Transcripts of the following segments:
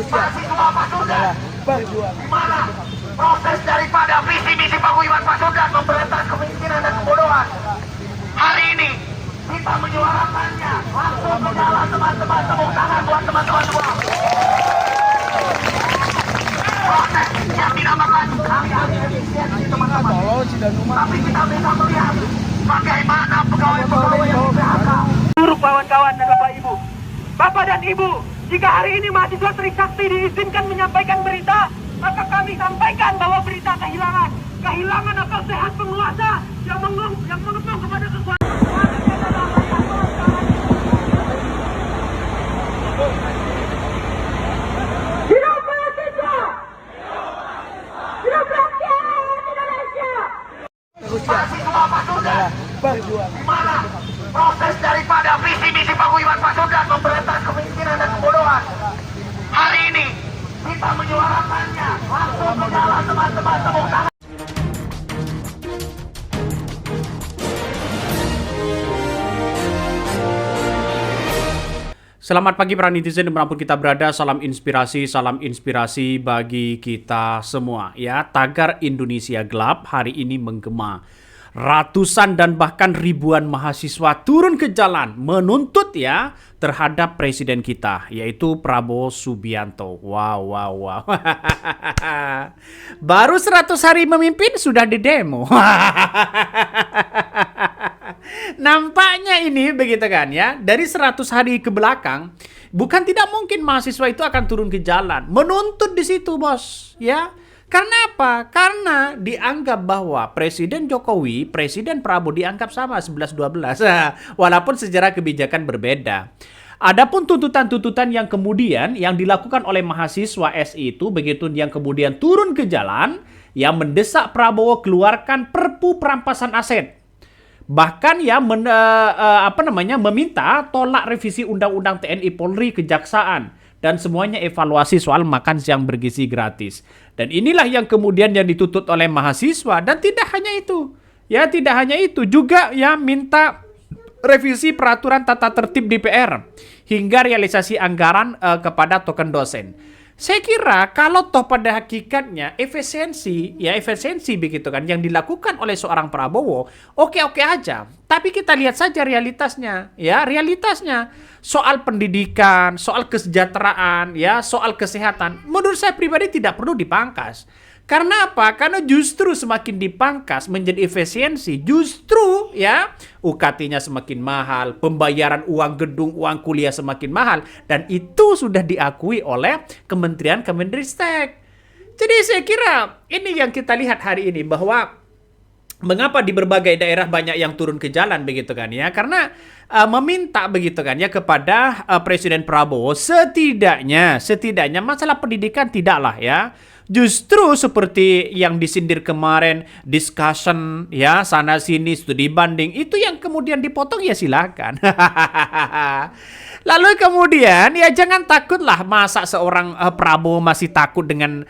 mahasiswa Pasundan di mana proses daripada visi misi paguyuban Pasundan memberantas kemiskinan dan kebodohan. Hari ini kita menyuarakannya langsung ke jalan teman-teman, tepuk tangan buat teman-teman semua. Proses yang dinamakan karya efisiensi teman-teman. Tapi kita bisa melihat bagaimana pegawai-pegawai yang di PHK. Seluruh kawan-kawan dan Bapak Ibu. Bapak dan Ibu, jika hari ini mahasiswa Trisakti diizinkan menyampaikan berita, maka kami sampaikan bahwa berita kehilangan akal sehat penguasa yang mengepung kepada kekuasaan. Hidup mahasiswa! Hidup rakyat Indonesia! Mahasiswa Pasundan di mana proses daripada visi misi paguyuban Pasundan memberantas kemiskinan dan kebodohan. Hari ini kita menyuarakannya langsung ke jalan teman-teman, tepuk tangan. Selamat pagi para netizen dimanapun kita berada, salam inspirasi bagi kita semua. Ya, tagar Indonesia gelap hari ini menggema. Ratusan dan bahkan ribuan mahasiswa turun ke jalan menuntut ya terhadap presiden kita, yaitu Prabowo Subianto. Wow. Baru 100 hari memimpin sudah didemo. Nampaknya ini begitu kan ya, dari 100 hari ke belakang bukan tidak mungkin mahasiswa itu akan turun ke jalan menuntut di situ, bos, ya. Karena apa? Karena dianggap bahwa Presiden Jokowi, Presiden Prabowo dianggap sama 11-12 walaupun secara kebijakan berbeda. Adapun tuntutan-tuntutan yang kemudian yang dilakukan oleh mahasiswa SI itu begitu yang kemudian turun ke jalan yang mendesak Prabowo keluarkan Perpu perampasan aset. Bahkan ya meminta tolak revisi Undang-Undang TNI Polri Kejaksaan dan semuanya evaluasi soal makan siang bergizi gratis. Dan inilah yang kemudian yang dituntut oleh mahasiswa, dan tidak hanya itu. Ya, tidak hanya itu, juga ya minta revisi peraturan tata tertib DPR hingga realisasi anggaran kepada token dosen. Saya kira kalau toh pada hakikatnya efisiensi begitu kan yang dilakukan oleh seorang Prabowo oke aja. Tapi kita lihat saja realitasnya, ya realitasnya soal pendidikan, soal kesejahteraan, ya soal kesehatan. Menurut saya pribadi tidak perlu dipangkas. Karena apa? Karena justru semakin dipangkas menjadi efisiensi, justru ya UKT-nya semakin mahal, pembayaran uang gedung, uang kuliah semakin mahal, dan itu sudah diakui oleh Kementerian Kemendristek. Jadi saya kira ini yang kita lihat hari ini, bahwa mengapa di berbagai daerah banyak yang turun ke jalan begitu kan ya, karena meminta begitu kan ya kepada Presiden Prabowo setidaknya masalah pendidikan tidaklah ya. Justru seperti yang disindir kemarin, discussion ya sana sini studi banding, itu yang kemudian dipotong ya silakan. Lalu kemudian ya jangan takutlah, masa seorang Prabowo masih takut dengan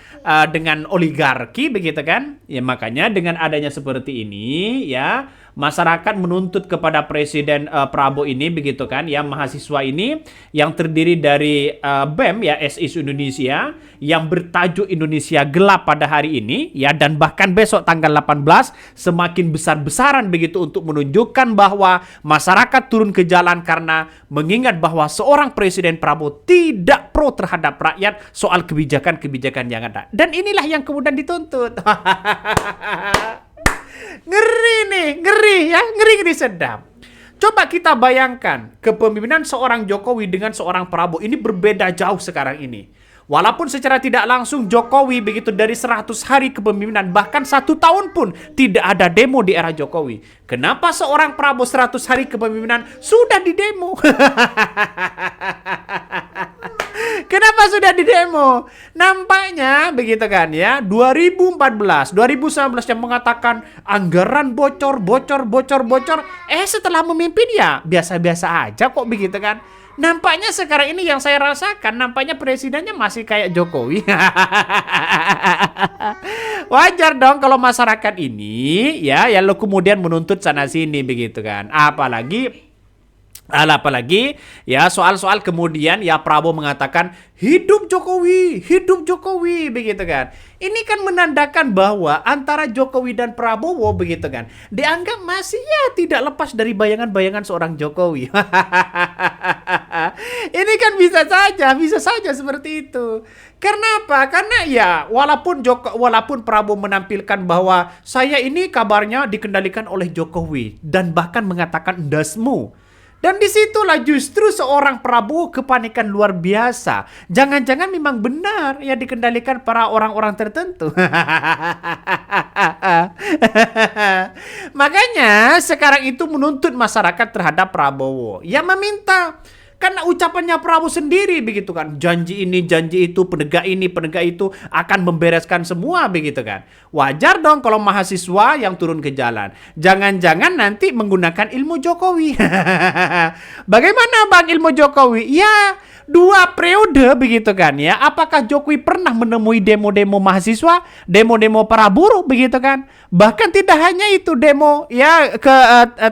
oligarki begitu kan? Ya makanya dengan adanya seperti ini ya masyarakat menuntut kepada Presiden Prabowo ini begitu kan ya, mahasiswa ini yang terdiri dari BEM ya SI Indonesia yang bertajuk Indonesia Gelap pada hari ini ya, dan bahkan besok tanggal 18 semakin besar-besaran begitu untuk menunjukkan bahwa masyarakat turun ke jalan karena mengingat bahwa seorang Presiden Prabowo tidak pro terhadap rakyat soal kebijakan-kebijakan yang ada, dan inilah yang kemudian dituntut. Ngeri sedap. Coba kita bayangkan kepemimpinan seorang Jokowi dengan seorang Prabowo, ini berbeda jauh sekarang ini. Walaupun secara tidak langsung Jokowi begitu dari 100 hari kepemimpinan, bahkan 1 tahun pun tidak ada demo di era Jokowi. Kenapa seorang Prabowo 100 hari kepemimpinan sudah didemo? Kenapa sudah didemo? Nampaknya begitu kan ya, 2014, 2019 yang mengatakan anggaran bocor. Setelah memimpin ya biasa-biasa aja kok begitu kan. Nampaknya sekarang ini yang saya rasakan, nampaknya presidennya masih kayak Jokowi. Wajar dong kalau masyarakat ini ya lalu kemudian menuntut sana sini begitu kan. Apalagi Apalagi ya soal-soal kemudian ya Prabowo mengatakan hidup Jokowi begitu kan. Ini kan menandakan bahwa antara Jokowi dan Prabowo begitu kan dianggap masih ya tidak lepas dari bayangan-bayangan seorang Jokowi. Ini kan bisa saja seperti itu. Karena apa? Karena ya walaupun Prabowo menampilkan bahwa saya ini kabarnya dikendalikan oleh Jokowi dan bahkan mengatakan dasmu. Dan disitulah justru seorang Prabowo kepanikan luar biasa. Jangan-jangan memang benar ya dikendalikan para orang-orang tertentu. Makanya sekarang itu menuntut masyarakat terhadap Prabowo. Ya meminta. Karena ucapannya Prabowo sendiri begitu kan. Janji ini, janji itu, penegak ini, penegak itu akan membereskan semua begitu kan. Wajar dong kalau mahasiswa yang turun ke jalan. Jangan-jangan nanti menggunakan ilmu Jokowi. Bagaimana Bang ilmu Jokowi? Ya 2 periode begitu kan ya. Apakah Jokowi pernah menemui demo-demo mahasiswa, demo-demo para buruh begitu kan? Bahkan tidak hanya itu demo ya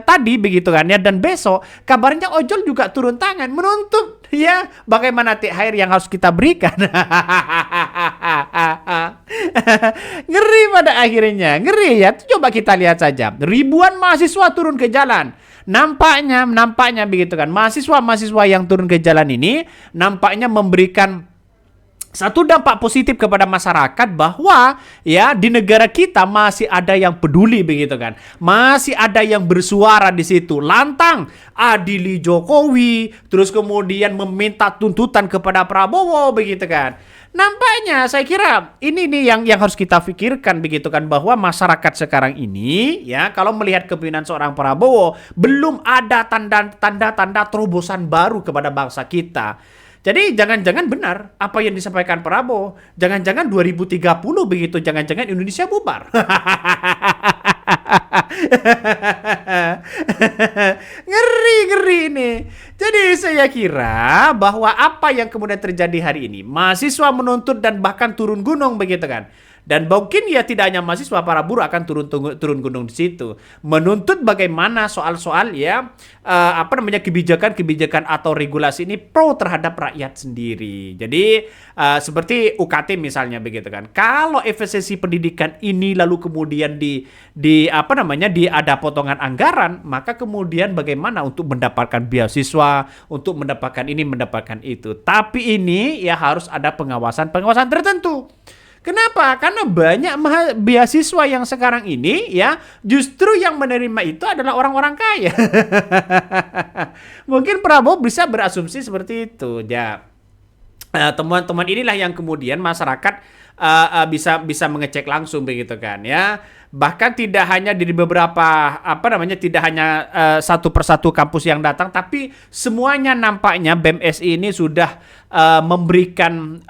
tadi begitu kan ya, dan besok kabarnya ojol juga turun tangan menuntut ya bagaimana THR yang harus kita berikan. Ngeri pada akhirnya, ngeri ya. Coba kita lihat saja. Ribuan mahasiswa turun ke jalan. Nampaknya begitu kan. Mahasiswa-mahasiswa yang turun ke jalan ini nampaknya memberikan satu dampak positif kepada masyarakat bahwa ya di negara kita masih ada yang peduli begitu kan. Masih ada yang bersuara di situ, lantang adili Jokowi, terus kemudian meminta tuntutan kepada Prabowo begitu kan. Nampaknya saya kira ini nih yang harus kita pikirkan begitu kan, bahwa masyarakat sekarang ini ya kalau melihat kepemimpinan seorang Prabowo belum ada tanda-tanda terobosan baru kepada bangsa kita. Jadi jangan-jangan benar apa yang disampaikan Prabowo. Jangan-jangan 2030 begitu, jangan-jangan Indonesia bubar. Ngeri ini. Jadi saya kira bahwa apa yang kemudian terjadi hari ini, mahasiswa menuntut dan bahkan turun gunung begitu kan. Dan mungkin ya tidak hanya mahasiswa, para buruh akan turun gunung di situ, menuntut bagaimana soal-soal ya kebijakan atau regulasi ini pro terhadap rakyat sendiri. Jadi seperti UKT misalnya begitu kan. Kalau efisiensi pendidikan ini lalu kemudian ada potongan anggaran, maka kemudian bagaimana untuk mendapatkan beasiswa, untuk mendapatkan ini, mendapatkan itu. Tapi ini ya harus ada pengawasan tertentu. Kenapa? Karena banyak beasiswa yang sekarang ini ya justru yang menerima itu adalah orang-orang kaya. Mungkin Prabowo bisa berasumsi seperti itu. Ya, teman-teman inilah yang kemudian masyarakat bisa mengecek langsung begitu kan ya. Bahkan tidak hanya di beberapa tidak hanya satu persatu kampus yang datang, tapi semuanya nampaknya BEM-SI ini sudah memberikan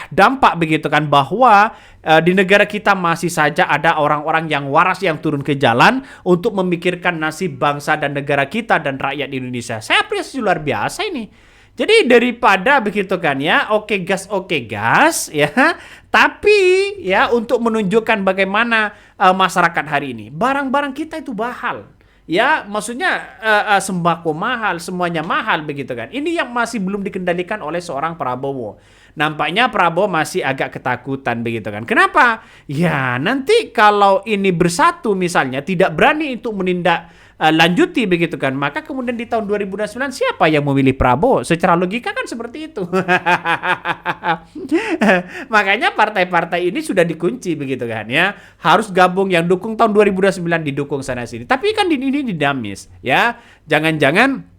dampak begitu kan, bahwa di negara kita masih saja ada orang-orang yang waras yang turun ke jalan untuk memikirkan nasib bangsa dan negara kita dan rakyat Indonesia. Saya apresiasi luar biasa ini. Jadi daripada begitu kan ya, oke gas ya, tapi ya untuk menunjukkan bagaimana masyarakat hari ini, barang-barang kita itu mahal. Ya, maksudnya sembako mahal, semuanya mahal begitu kan. Ini yang masih belum dikendalikan oleh seorang Prabowo. Nampaknya Prabowo masih agak ketakutan begitu kan. Kenapa? Ya, nanti kalau ini bersatu misalnya tidak berani untuk lanjuti begitu kan, maka kemudian di tahun 2009 siapa yang memilih Prabowo? Secara logika kan seperti itu. Makanya partai-partai ini sudah dikunci begitu kan ya. Harus gabung, yang dukung tahun 2009 didukung sana sini. Tapi kan ini dinamis ya. Jangan-jangan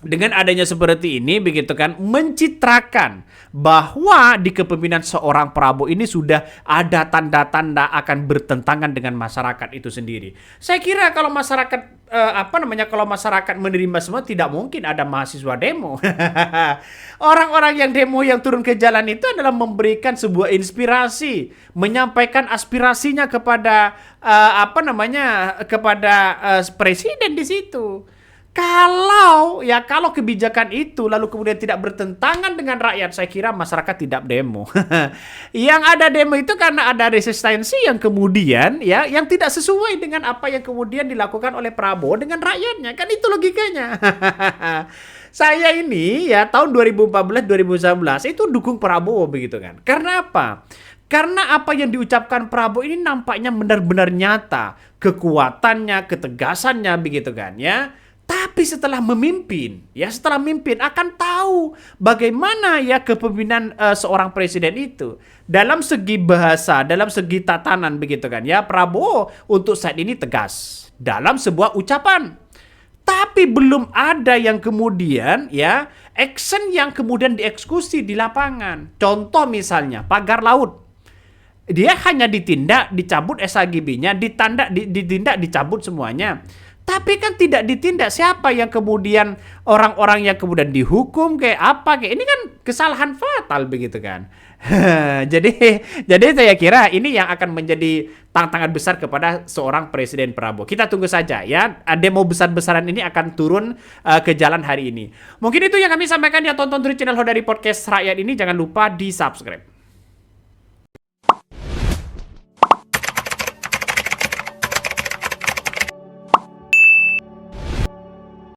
dengan adanya seperti ini begitu kan mencitrakan bahwa di kepemimpinan seorang Prabowo ini sudah ada tanda-tanda akan bertentangan dengan masyarakat itu sendiri. Saya kira kalau masyarakat kalau masyarakat menerima semua, tidak mungkin ada mahasiswa demo. Orang-orang yang demo yang turun ke jalan itu adalah memberikan sebuah inspirasi, menyampaikan aspirasinya kepada kepada presiden di situ. Kalau kebijakan itu lalu kemudian tidak bertentangan dengan rakyat, saya kira masyarakat tidak demo. Yang ada demo itu karena ada resistensi yang kemudian ya yang tidak sesuai dengan apa yang kemudian dilakukan oleh Prabowo dengan rakyatnya. Kan itu logikanya. Saya ini ya tahun 2014-2019 itu dukung Prabowo begitu kan. Karena apa? Karena apa yang diucapkan Prabowo ini nampaknya benar-benar nyata, kekuatannya, ketegasannya begitu kan ya. Tapi setelah memimpin akan tahu bagaimana ya kepemimpinan seorang presiden itu dalam segi bahasa, dalam segi tatanan begitu kan ya. Prabowo untuk saat ini tegas dalam sebuah ucapan. Tapi belum ada yang kemudian ya action yang kemudian dieksekusi di lapangan. Contoh misalnya pagar laut. Dia hanya ditindak, dicabut SHGB-nya, ditindak, dicabut semuanya. Tapi kan tidak ditindak. Siapa yang kemudian orang-orang yang kemudian dihukum kayak apa kayak ini kan kesalahan fatal begitu kan. jadi saya kira ini yang akan menjadi tantangan besar kepada seorang Presiden Prabowo. Kita tunggu saja ya. Demo besar-besaran ini akan turun ke jalan hari ini. Mungkin itu yang kami sampaikan ya, tonton terus channel Hodari Podcast Rakyat ini, jangan lupa di-subscribe.